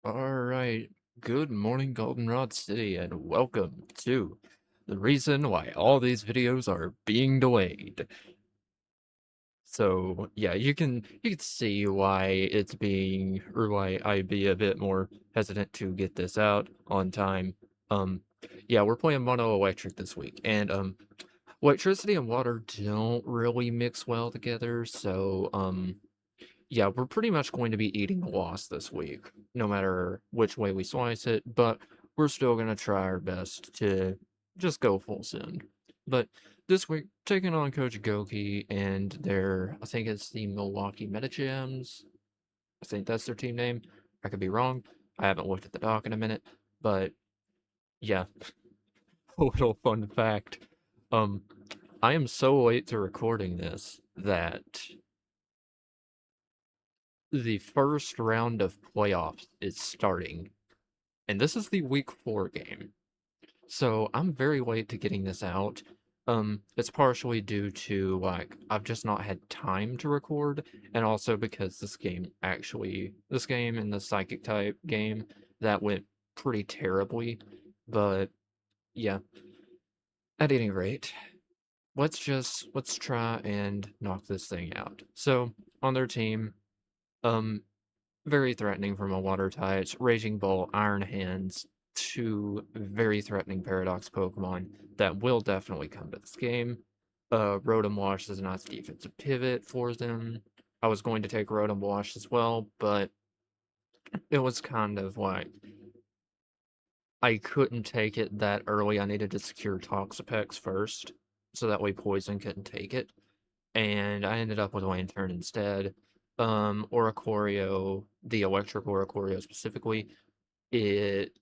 Alright, good morning Goldenrod City and welcome to the reason why all these videos are being delayed. So yeah, you can see why it's being or why I'd be a bit more hesitant to get this out on time. Um yeah, we're playing Mono Electric this week and electricity and water don't really mix well together, so yeah, we're pretty much going to be eating a loss this week, no matter which way we slice it, but we're still going to try our best to just go full send. But this week, taking on Coach Gokey and I think it's the Milwaukee Metagams. I think that's their team name. I could be wrong. I haven't looked at the doc in a minute, but yeah, a little fun fact. Um, I am so late to recording this that the first round of playoffs is starting, and this is the week 4 game. So I'm very late to getting this out. It's partially due to like I've just not had time to record, and also because this game and the psychic type game that went pretty terribly. But yeah, at any rate, let's try and knock this thing out. So on their team, um, very threatening from a water types, Raging Bull, Iron Hands, two very threatening Paradox Pokemon that will definitely come to this game. Rotom Wash is a nice defensive pivot for them. I was going to take Rotom Wash as well, but it was kind of like I couldn't take it that early. I needed to secure Toxapex first, so that way Poison couldn't take it. And I ended up with Lantern instead. Oricorio, the electric Oricorio specifically, it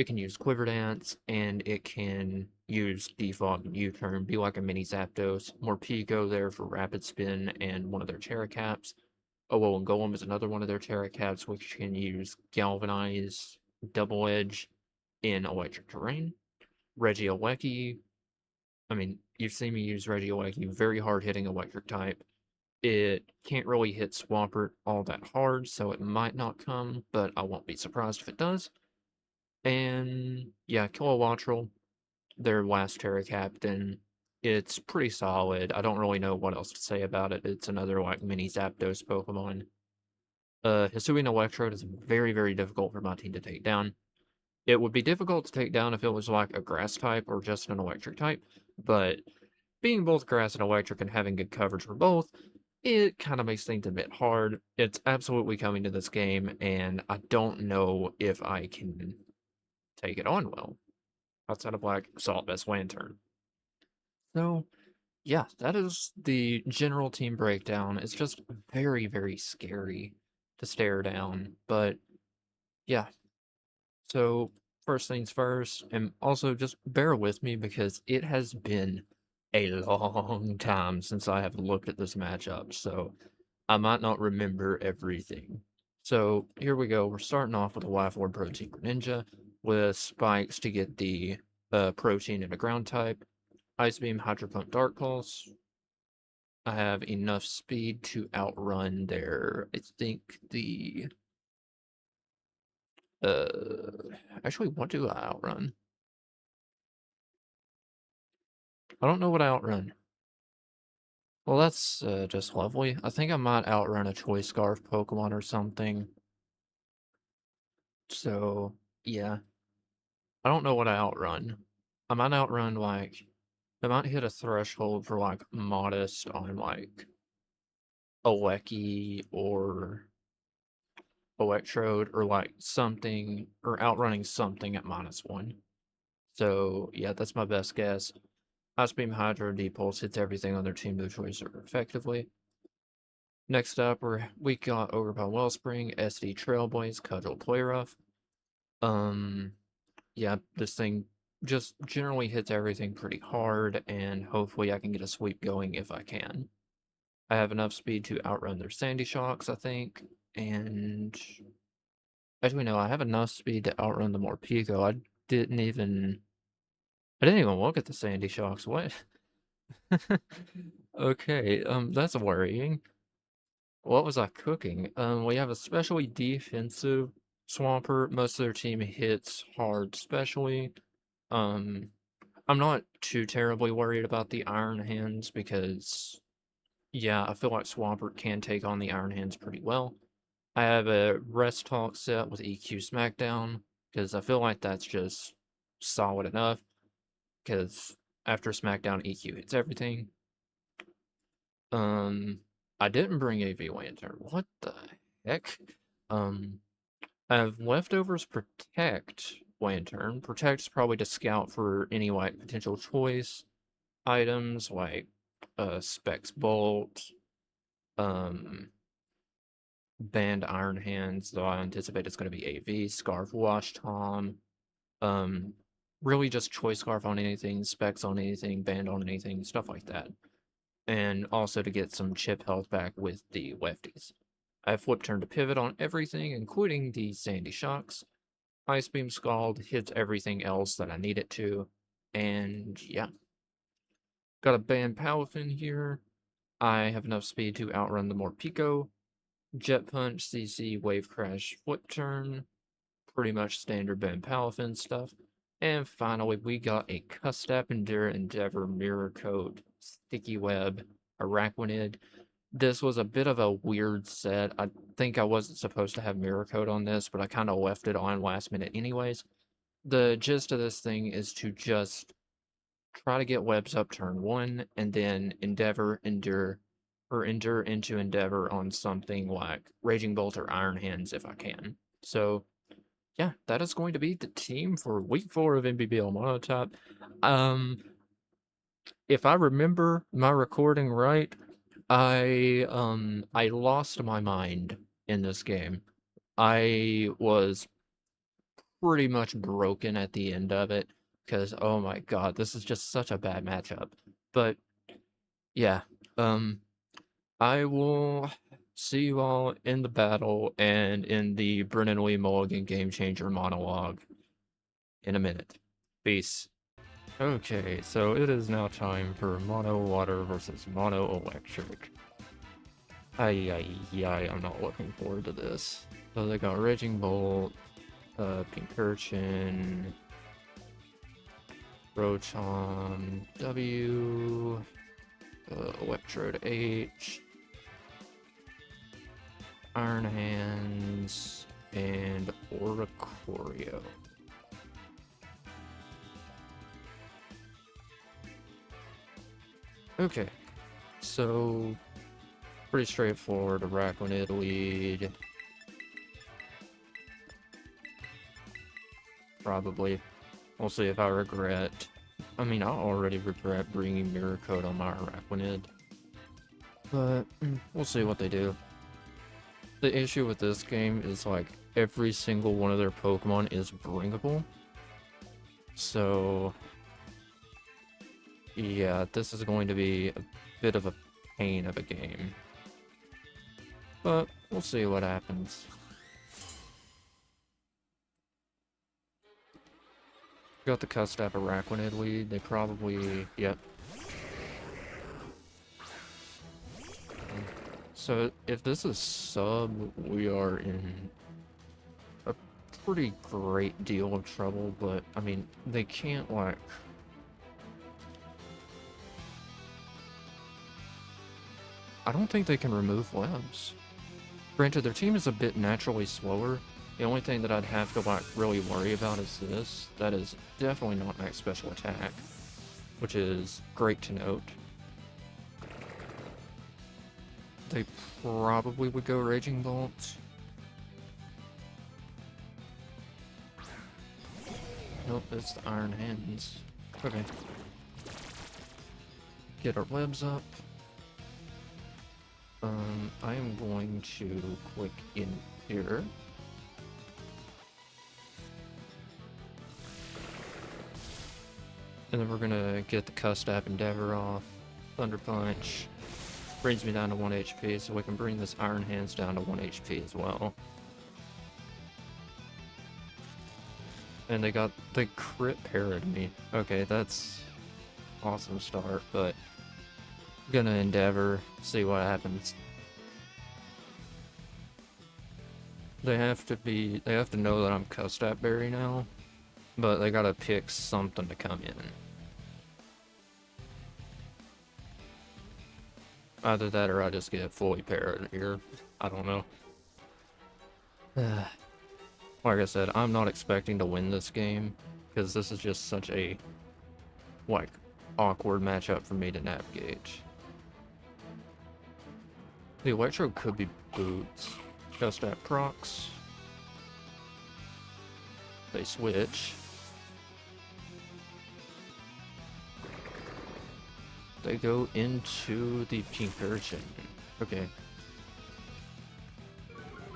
can use Quiver Dance and it can use Defog and U-turn, be like a mini Zapdos. More Pico there for Rapid Spin and one of their Terracaps. Oh well, and Golem is another one of their Terracaps, which can use Galvanize, Double Edge in electric terrain. Regieleki, I mean, you've seen me use Regieleki, very hard hitting electric type. It can't really hit Swampert all that hard, so it might not come, but I won't be surprised if it does. And yeah, Kilowattrel, their last Terra Captain, it's pretty solid. I don't really know what else to say about it. It's another like mini Zapdos Pokemon. Hisuian Electrode is very, very difficult for my team to take down. It would be difficult to take down if it was like a grass type or just an electric type, but being both grass and electric and having good coverage for both, it kind of makes things a bit hard. It's absolutely coming to this game, and I don't know if I can take it on well outside of like Salt Best Lantern. So, yeah, that is the general team breakdown. It's just very, very scary to stare down, but yeah. So, first things first, and also just bear with me because it has been a long time since I have looked at this matchup, so I might not remember everything. So here we go. We're starting off with a Life Orb Protein Greninja with spikes to get the protein in a ground type. Ice Beam, Hydro Pump, Dark Pulse. I have enough speed to outrun their, I think uh, actually, what do I outrun? I don't know what I outrun. Well, that's just lovely. I think I might outrun a Choice Scarf Pokemon or something. So, yeah. I don't know what I outrun. I might outrun, like, I might hit a threshold for, like, Modest on, like, Aleki or Electrode or, like, something, or outrunning something at -1. So, yeah, that's my best guess. Ice Beam, Hydro, D-Pulse hits everything on their team to choice effectively. Next up, we got Overpower Wellspring, SD Trailblaze, Cudgel Playrough. Um, yeah, this thing just generally hits everything pretty hard, and hopefully I can get a sweep going if I can. I have enough speed to outrun their Sandy Shocks, I think, and actually no, I have enough speed to outrun the Morpeko. I didn't even look at the Sandy Shocks. What? Okay, that's worrying. What was I cooking? We have especially defensive Swampert, most of their team hits hard specially. Um, I'm not too terribly worried about the Iron Hands because, yeah, I feel like Swampert can take on the Iron Hands pretty well. I have a Rest Talk set with EQ Smackdown because I feel like that's just solid enough because after Smackdown, EQ hits everything. Um, I didn't bring AV Lantern. What the heck? Um, I have Leftovers Protect Lantern. Protect's probably to scout for any like potential choice items like Specs Bolt, um, Banned Iron Hands, though I anticipate it's going to be AV, Scarf Wash Tom, um, really just choice scarf on anything, specs on anything, banned on anything, stuff like that. And also to get some chip health back with the lefties. I have Flip Turn to pivot on everything, including the Sandy Shocks. Ice Beam Scald hits everything else that I need it to. And yeah. Got a Ban Palafin here. I have enough speed to outrun the Morpeko. Jet Punch, CC, Wave Crash, Flip Turn. Pretty much standard Ban Palafin stuff. And finally, we got a Custap Endura Endeavor Mirror Coat, Sticky Web, Araquanid. This was a bit of a weird set. I think I wasn't supposed to have Mirror Coat on this, but I kind of left it on last minute anyways. The gist of this thing is to just try to get webs up turn 1, and then endure into Endeavor on something like Raging Bolt or Iron Hands if I can. So yeah, that is going to be the team for week 4 of NBBL Monotype. If I remember my recording right, I lost my mind in this game. I was pretty much broken at the end of it because oh my god, this is just such a bad matchup. But yeah, I will see you all in the battle and in the Brennan Lee Mulligan Game Changer monologue in a minute. Peace. Okay, so it is now time for Mono Water versus Mono Electric. I'm not looking forward to this. So they got Raging Bolt, Pincurchin, Rotom, W, Electrode H, Iron Hands, and Oricorio. Okay, so pretty straightforward. Araquanid lead. Probably. We'll see if I regret. I mean, I already regret bringing Mirror Coat on my Araquanid. But we'll see what they do. The issue with this game is like every single one of their Pokemon is bringable. So yeah, this is going to be a bit of a pain of a game. But we'll see what happens. Got the Custap Araquanid lead. They probably... Yep. So if this is sub, we are in a pretty great deal of trouble, but I mean, they can't like... I don't think they can remove webs. Granted, their team is a bit naturally slower. The only thing that I'd have to like really worry about is this. That is definitely not max special attack, which is great to note. They probably would go Raging Bolt. Nope, it's the Iron Hands. Okay. Get our webs up. I am going to click in here. And then we're gonna get the Custap Endeavor off. Thunder Punch. Brings me down to 1 HP, so we can bring this Iron Hands down to 1 HP as well. And they crit parried me. Okay, that's awesome start, but gonna Endeavor, see what happens. They have to know that I'm Custap Berry now, but they gotta pick something to come in. Either that or I just get fully parrot here. I don't know. Like I said, I'm not expecting to win this game, because this is just such a, like, awkward matchup for me to navigate. The Electro could be Boots. Just at procs. They switch. They go into the Pink Urchin. Okay.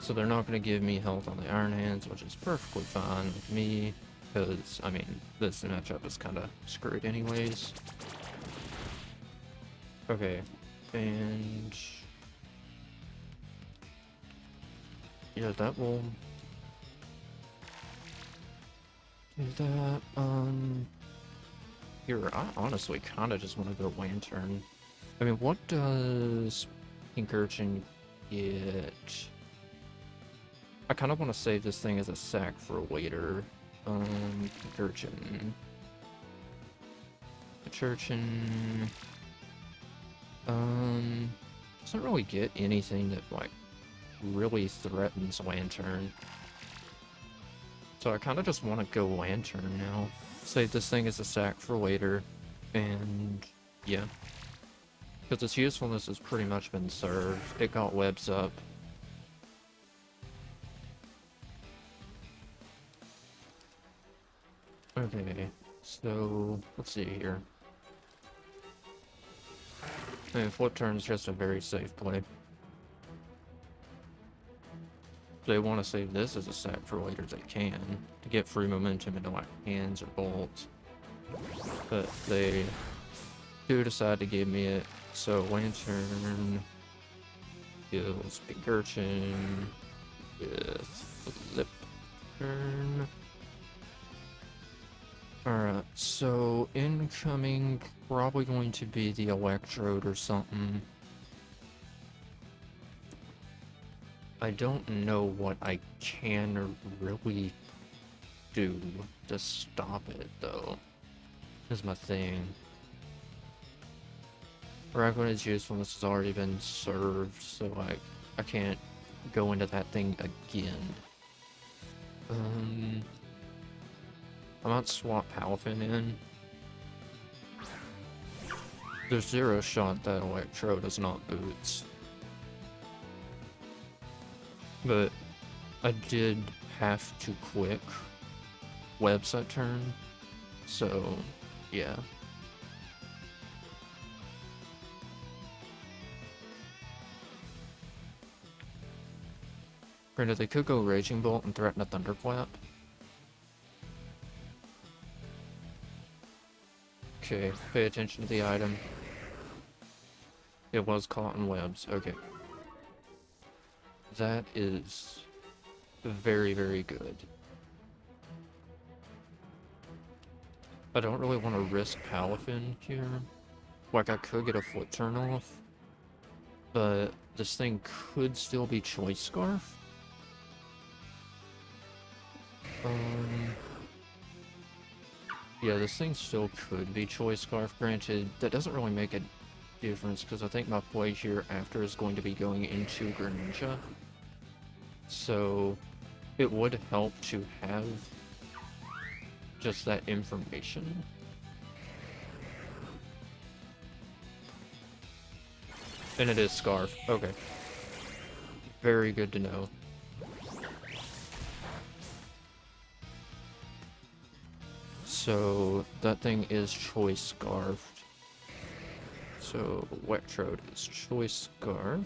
So they're not going to give me health on the Iron Hands, which is perfectly fine with me, because, I mean, this matchup is kind of screwed anyways. Okay, and... yeah, that will... do that, Here, I honestly kind of just want to go Lantern. I mean, what does Pink Urchin get? I kind of want to save this thing as a sack for later. Pink Urchin. Urchin. Doesn't really get anything that, like, really threatens Lantern. So I kind of just want to go Lantern now. Save this thing as a sack for later. And, yeah. Because its usefulness has pretty much been served. It got webs up. Okay, so let's see here. I mean, flip turn's just a very safe play. They want to save this as a sack for later as they can to get free momentum into like hands or bolts. But they do decide to give me it. So Lantern kills Pink Urchin with Flip Turn. Alright, so incoming probably going to be the Electrode or something. I don't know what I can really do to stop it, though. Is my thing. Raglan's usefulness has already been served, so I can't go into that thing again. I might swap Palafin in. There's zero shot that Electrode is not Boots. But I did have to quick website turn, so yeah. Granted, they could go Raging Bolt and threaten a Thunderclap. Okay, pay attention to the item. It was caught in webs, okay. That is very, very good. I don't really want to risk Palafin here. Like, I could get a foot turn off, but this thing could still be Choice Scarf. Yeah, this thing still could be Choice Scarf. Granted, that doesn't really make a difference, because I think my play here after is going to be going into Greninja. So, it would help to have just that information. And it is Scarf. Okay. Very good to know. So, that thing is Choice Scarfed. So, Electrode is Choice Scarf.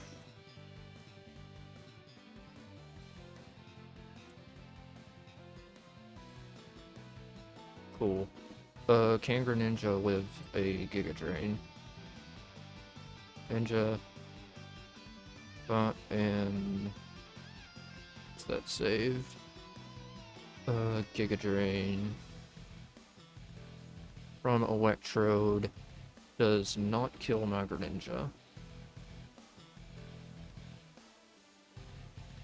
Cool. Can Greninja with a Giga Drain? Ninja. And... is that saved? Giga Drain. From Electrode. Does not kill my Greninja.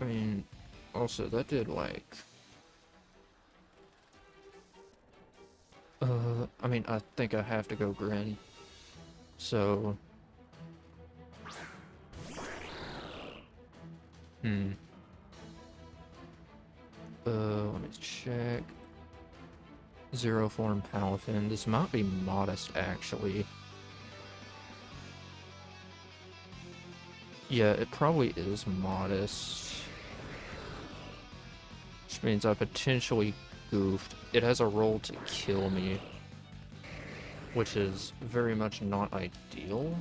I mean, Also, that did like... I mean, I think I have to go Grin. So... Let me check. Zero form Palafin. This might be modest, actually. Yeah, it probably is modest. Which means I potentially goofed. It has a roll to kill me, which is very much not ideal,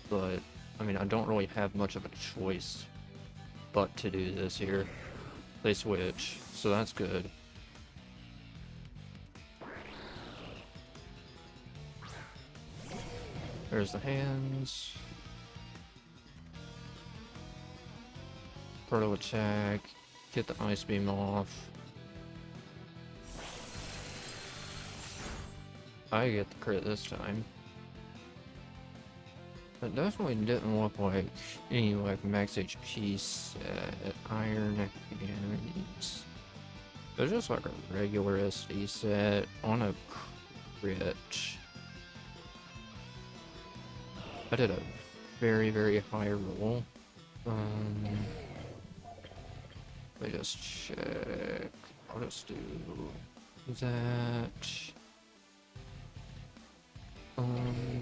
but, I mean, I don't really have much of a choice but to do this here. They switch, so that's good. There's the hands. Proto attack. Get the ice beam off. I get the crit this time. It definitely didn't look like any like max HP set. Iron hands. It was just like a regular SD set on a crit. I did a very, very high roll. Let me just check. I'll just do that.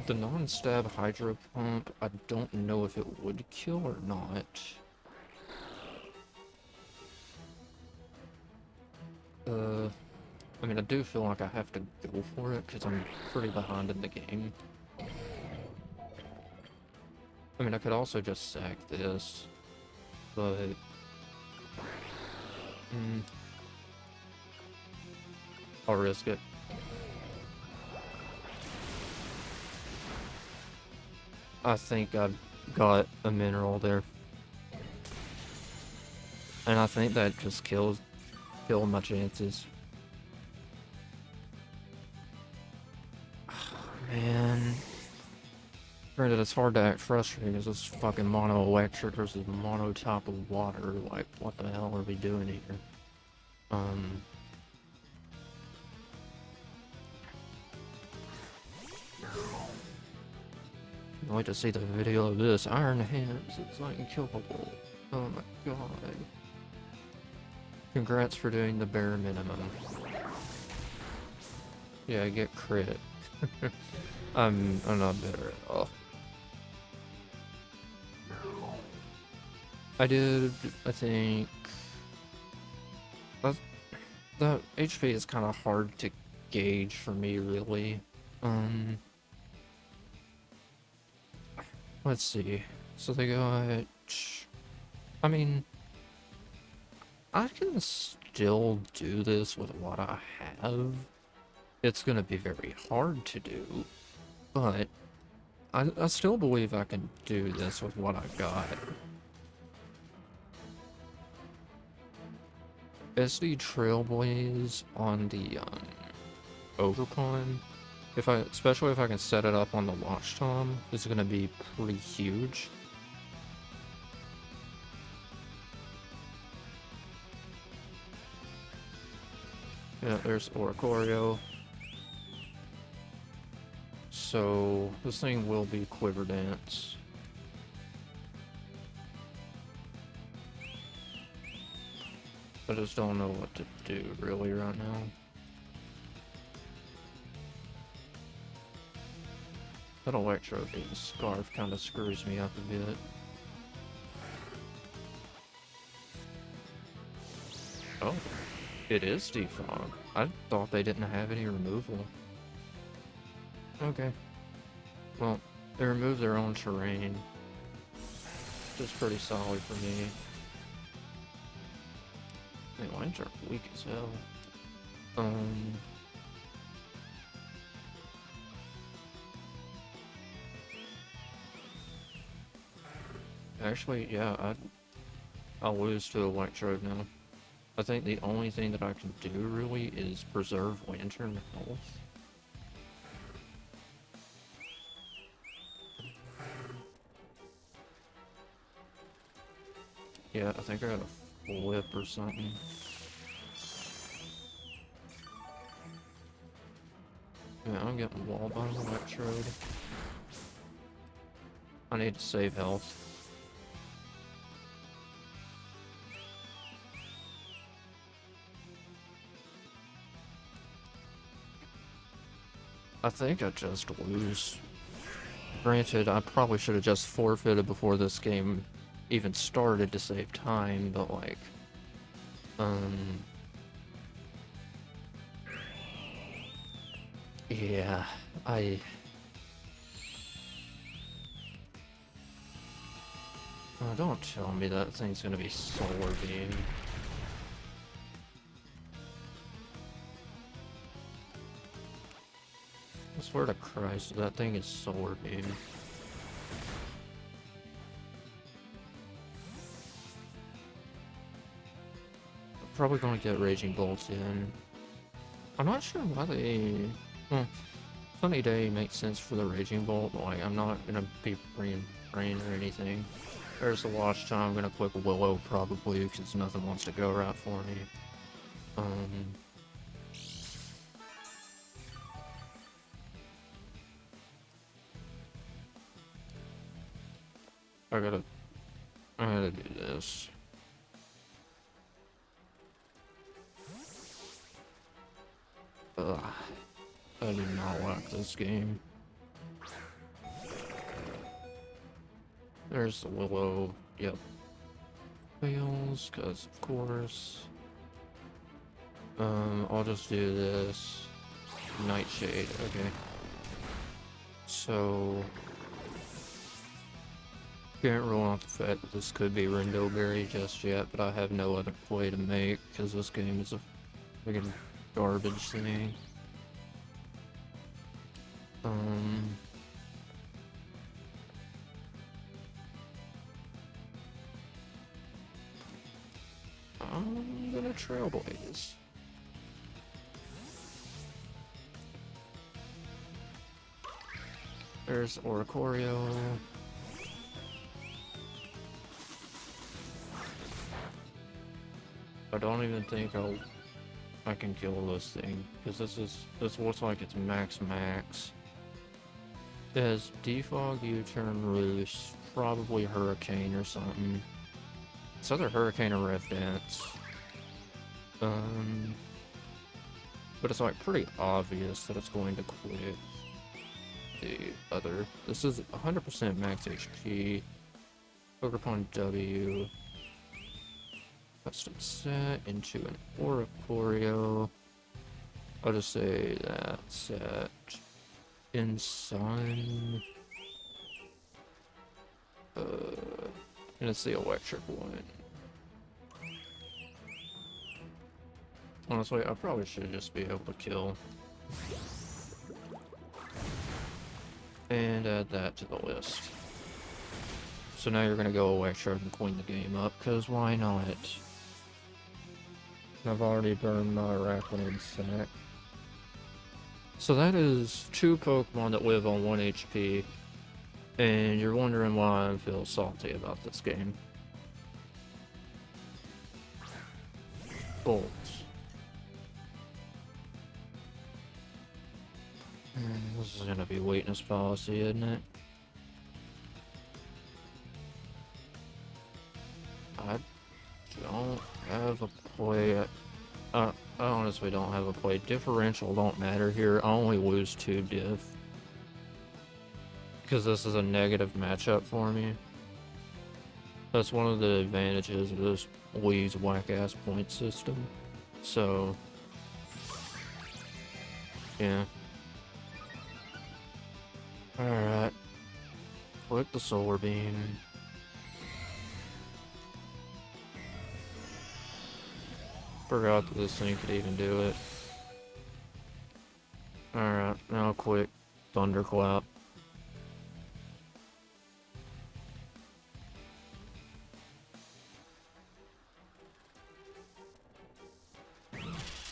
The non-stab hydro pump, I don't know if it would kill or not. I mean, I do feel like I have to go for it because I'm pretty behind in the game. I mean, I could also just sack this, but... I'll risk it. I think I've got a mineral there. And I think that just killed my chances. Man. Granted, it's hard to act frustrated because this fucking mono electric versus monotype of water. Like, what the hell are we doing here? I'd like to see the video of this. Iron Hands, it's unkillable. Oh my god. Congrats for doing the bare minimum. Yeah, I get crit. I'm not bitter at all. I did, I think... The HP is kind of hard to gauge for me, really. Let's see. So they got... I mean... I can still do this with what I have. It's gonna be very hard to do, but I still believe I can do this with what I got. SD Trailblaze on the Overcon, especially if I can set it up on the Watch Tom, is gonna be pretty huge. Yeah, there's Oricorio. So this thing will be Quiver Dance. I just don't know what to do really right now. That Electro being Scarf kind of screws me up a bit. Oh, it is Defog. I thought they didn't have any removal. Okay. Well, they remove their own terrain. Which is pretty solid for me. Man, lines are weak as hell. Actually, yeah, I'll lose to Electrode now. I think the only thing that I can do, really, is preserve Lantern health. Yeah, I think I got whip or something. Yeah, I'm getting walled by an electrode. I need to save health. I think I just lose. Granted, I probably should have just forfeited before this game even started to save time, but like, yeah, oh, don't tell me that thing's gonna be Solar Beam. I swear to Christ, that thing is Solar Beam. I'm probably gonna get Raging Bolts in. I'm not sure why they... Well, Sunny Day makes sense for the Raging Bolt, but like, I'm not gonna be bringing Rain or anything. There's the watch time, I'm gonna click Willow probably, because nothing wants to go right for me. I gotta do this. Ugh. I do not like this game. There's the Willow. Yep. Fails, because of course. I'll just do this. Nightshade, okay. So... Can't rule out the fact that this could be Rindoberry just yet, but I have no other play to make, because this game is a friggin' garbage thing. I'm gonna Trailblaze. There's Oricorio. I don't even think I can kill this thing, because this looks like it's max. It has Defog, U-turn, Roost, probably Hurricane or something. It's either Hurricane or Rev Dance. But it's like pretty obvious that it's going to quit the other. This is 100% max HP. Poker Pawn W. Custom set into an Oricorio. I'll just say that set in Sun. And it's the electric one. Honestly, I probably should just be able to kill. And add that to the list. So now you're gonna go electric and clean the game up, because why not? I've already burned my Arachnid sack. So that is 2 Pokemon that live on 1 HP. And you're wondering why I feel salty about this game. Bolts. This is gonna be weakness policy, isn't it? I don't have a play. I honestly don't have a play. Differential don't matter here. I only lose 2 diff. Because this is a negative matchup for me. That's one of the advantages of this Lee's whack-ass point system. So... yeah. Alright. Click the Solar Beam. Forgot that this thing could even do it. Alright, now quick. Thunderclap.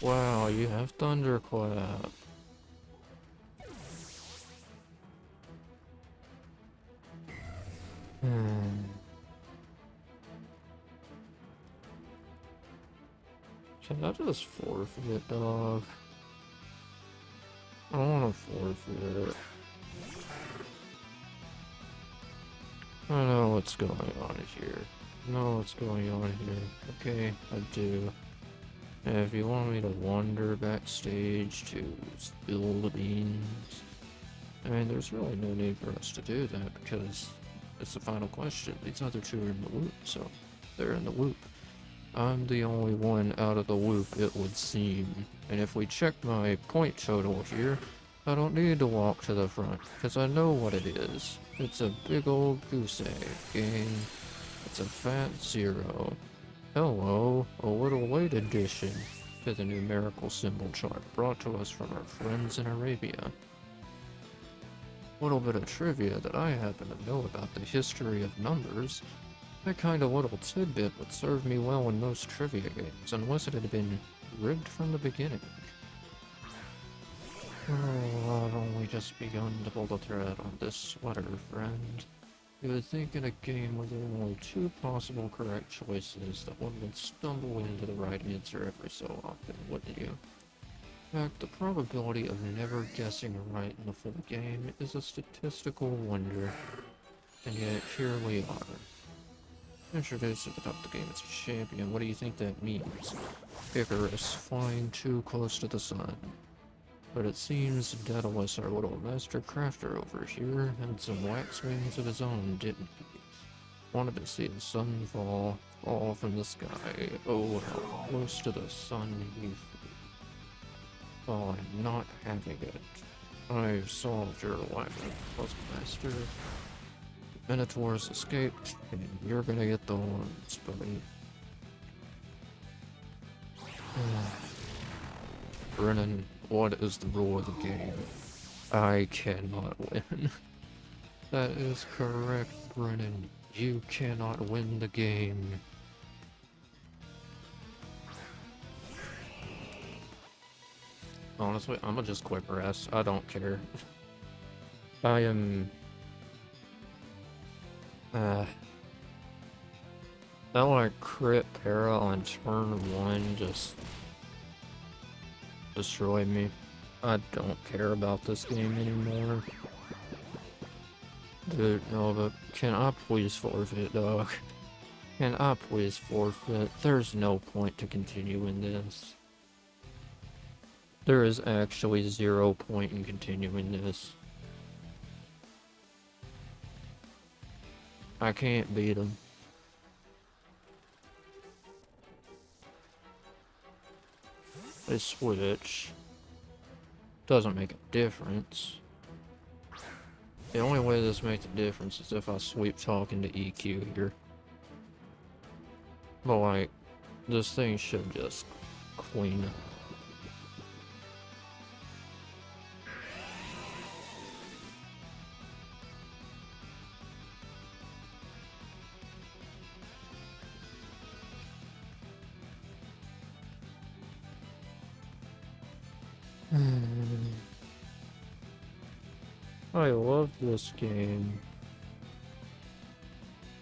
Wow, you have Thunderclap. Can I just forfeit, dog? I don't want to forfeit. I know what's going on here. I know what's going on here. Okay, I do. And if you want me to wander backstage to spill the beans, I mean, there's really no need for us to do that because it's the final question. These other two are in the loop, so they're in the loop. I'm the only one out of the loop, it would seem. And if we check my point total here, I don't need to walk to the front, because I know what it is. It's a big old goose egg game. It's a fat 0. Hello, a little late addition to the numerical symbol chart brought to us from our friends in Arabia. Little bit of trivia that I happen to know about the history of numbers. That kind of little tidbit would serve me well in most trivia games, unless it had been rigged from the beginning. Oh, I've only just begun to pull the thread on this sweater, friend. You would think in a game where there are only 2 possible correct choices that one would stumble into the right answer every so often, wouldn't you? In fact, the probability of never guessing right in the full game is a statistical wonder. And yet, here we are. Introduced at the top of the game as a champion. What do you think that means? Icarus, flying too close to the sun. But it seems Daedalus, our little master crafter over here, had some wax wings of his own, didn't he? Wanted to see the sun fall from the sky. Oh, how close to the sun he flew. Oh, I'm not having it. I've solved your labyrinth, puzzle master. Minotaurs escaped, and you're gonna get the horns, buddy. Brennan, what is the rule of the game? I cannot win. That is correct, Brennan. You cannot win the game. Honestly, I'm gonna just quick rest. I don't care. I am... that like crit para on turn 1 just destroyed me. I don't care about this game anymore. Dude, no, but can I please forfeit, dog? Can I please forfeit? There's no point to continuing this. There is actually 0 point in continuing this. I can't beat him. They switch. Doesn't make a difference. The only way this makes a difference is if I sweep talk into EQ here. But like, this thing should just clean up. I love this game.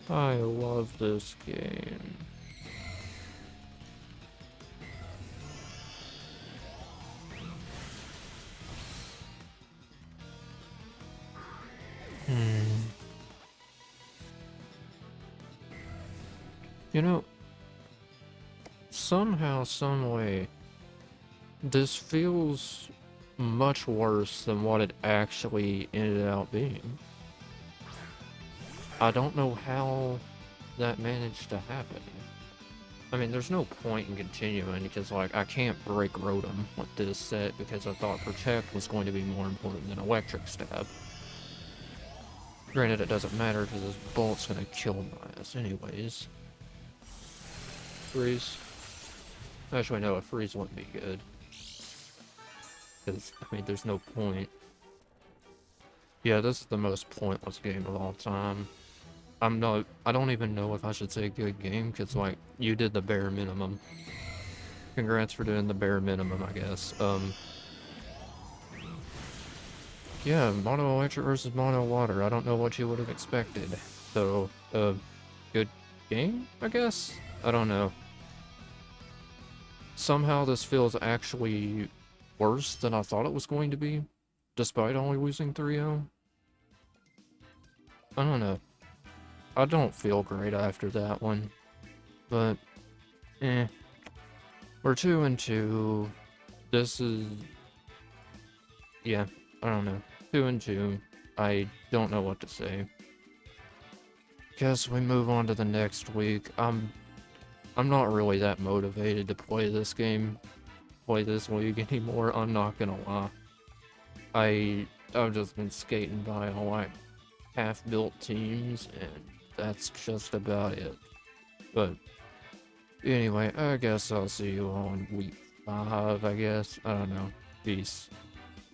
I love this game. You know, somehow, someway, this feels much worse than what it actually ended up being. I don't know how that managed to happen. I mean, there's no point in continuing because, like, I can't break Rotom with this set because I thought Protect was going to be more important than Electric Stab. Granted, it doesn't matter because this Bolt's gonna kill my ass anyways. Freeze. Actually, no, a freeze wouldn't be good. Because, I mean, there's no point. Yeah, this is the most pointless game of all time. I don't even know if I should say good game, because, like, you did the bare minimum. Congrats for doing the bare minimum, I guess. Yeah, mono electric versus mono water. I don't know what you would have expected. So, good game, I guess? I don't know. Somehow this feels actually worse than I thought it was going to be, despite only losing 3-0. I don't know. I don't feel great after that one, but eh. We're 2-2. This is, yeah, I don't know. 2-2. I don't know what to say. Guess we move on to the next week. I'm not really that motivated to play this game, play this league anymore. I'm not gonna lie. I've just been skating by all like half-built teams, and that's just about it. But anyway, I guess I'll see you on week 5, I guess. I don't know. Peace.